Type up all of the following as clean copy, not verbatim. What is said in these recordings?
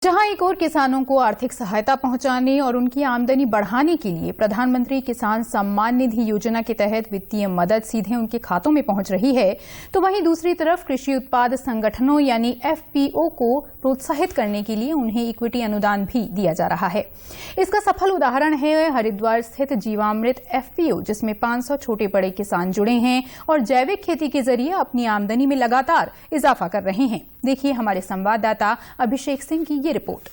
जहां एक और किसानों को आर्थिक सहायता पहुंचाने और उनकी आमदनी बढ़ाने के लिए प्रधानमंत्री किसान सम्मान निधि योजना के तहत वित्तीय मदद सीधे उनके खातों में पहुंच रही है, तो वहीं दूसरी तरफ कृषि उत्पाद संगठनों यानी एफपीओ को प्रोत्साहित करने के लिए उन्हें इक्विटी अनुदान भी दिया जा रहा है। इसका सफल उदाहरण है हरिद्वार स्थित जीवामृत एफपीओ, जिसमें 500 छोटे बड़े किसान जुड़े हैं और जैविक खेती के जरिए अपनी आमदनी में लगातार इजाफा कर रहे हैं। देखिए हमारे संवाददाता अभिषेक सिंह की ये रिपोर्ट।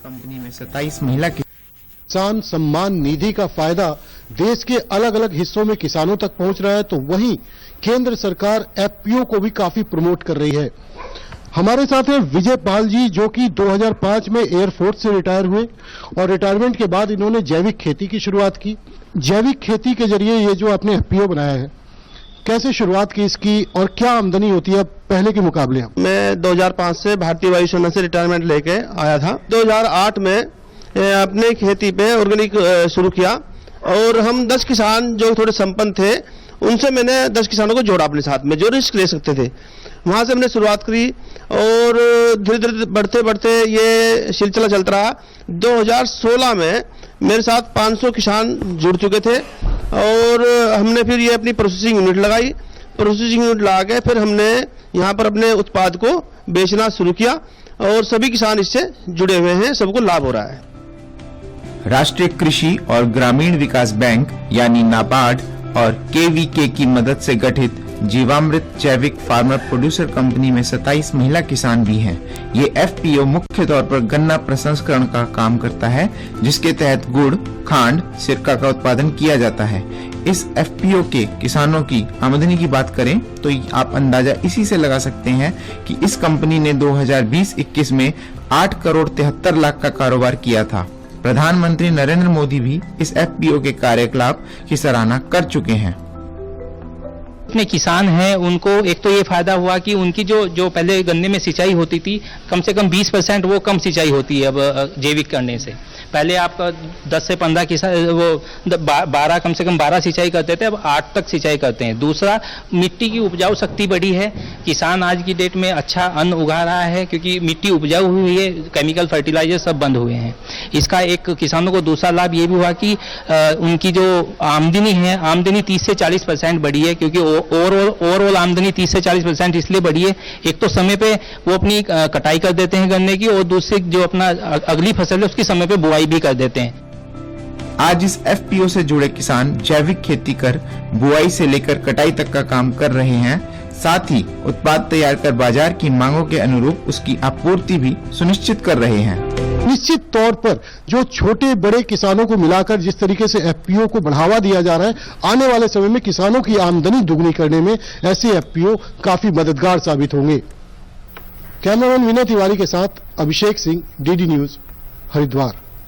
कंपनी में 27 महिला किसान सम्मान निधि का फायदा देश के अलग अलग हिस्सों में किसानों तक पहुंच रहा है, तो वहीं केंद्र सरकार एफपीओ को भी काफी प्रमोट कर रही है। हमारे साथ हैं विजय पाल जी, जो कि 2005 में एयरफोर्स से रिटायर हुए और रिटायरमेंट के बाद इन्होंने जैविक खेती की शुरुआत की। जैविक खेती के जरिए ये जो आपने एफपीओ बनाया है, कैसे शुरुआत की इसकी और क्या आमदनी होती है पहले के मुकाबले? मैं 2005 से भारतीय वायुसेना से रिटायरमेंट लेके आया था। 2008 में अपने खेती पे ऑर्गेनिक शुरू किया और हम 10 किसान जो थोड़े संपन्न थे, उनसे मैंने 10 किसानों को जोड़ा अपने साथ में, जो रिस्क ले सकते थे। वहां से हमने शुरुआत करी और धीरे धीरे बढ़ते बढ़ते ये सिलसिला चलता रहा। 2016 में मेरे साथ 500 किसान जुड़ चुके थे और हमने फिर ये अपनी प्रोसेसिंग यूनिट लगाई। प्रोसेसिंग यूनिट लगा के फिर हमने यहाँ पर अपने उत्पाद को बेचना शुरू किया और सभी किसान इससे जुड़े हुए हैं, सबको लाभ हो रहा है। राष्ट्रीय कृषि और ग्रामीण विकास बैंक यानी नाबार्ड और केवीके की मदद से गठित जीवामृत जैविक फार्मर प्रोड्यूसर कंपनी में 27 महिला किसान भी हैं। ये एफपीओ मुख्य तौर पर गन्ना प्रसंस्करण का काम करता है, जिसके तहत गुड़, खांड, सिरका का उत्पादन किया जाता है। इस एफपीओ के किसानों की आमदनी की बात करें तो आप अंदाजा इसी से लगा सकते हैं कि इस कंपनी ने 2020-21 में 8 करोड़ 73 लाख का कारोबार किया था। प्रधानमंत्री नरेंद्र मोदी भी इस एफपीओ के कार्यकलाप की सराहना कर चुके हैं। अपने किसान हैं उनको एक तो ये फायदा हुआ कि उनकी जो पहले गन्ने में सिंचाई होती थी, कम से कम 20% वो कम सिंचाई होती है अब जैविक करने से। पहले आपका 10 से 15 किसान वो 12 कम से कम 12 सिंचाई करते थे, अब 8 तक सिंचाई करते हैं। दूसरा, मिट्टी की उपजाऊ शक्ति बढ़ी है। किसान आज की डेट में अच्छा अन्न उगा रहा है क्योंकि मिट्टी उपजाऊ हुई है, केमिकल फर्टिलाइजर सब बंद हुए हैं। इसका एक किसानों को दूसरा लाभ ये भी हुआ कि उनकी जो आमदनी है, आमदनी 30 से 40% बढ़ी है, क्योंकि ओवरऑल आमदनी 30 से 40% इसलिए बढ़ी है। एक तो समय पे वो अपनी कटाई कर देते हैं गन्ने की, और दूसरी जो अपना अगली फसल है उसकी समय पे बुआई भी कर देते हैं। आज इस एफपीओ से जुड़े किसान जैविक खेती कर बुआई से लेकर कटाई तक का काम कर रहे हैं। साथ ही उत्पाद तैयार कर बाजार की मांगों के अनुरूप उसकी आपूर्ति भी सुनिश्चित कर रहे हैं। निश्चित तौर पर जो छोटे बड़े किसानों को मिलाकर जिस तरीके से एफपीओ को बढ़ावा दिया जा रहा है, आने वाले समय में किसानों की आमदनी दुगनी करने में ऐसे एफपीओ काफी मददगार साबित होंगे। कैमरामैन विनय तिवारी के साथ अभिषेक सिंह, डीडी न्यूज, हरिद्वार।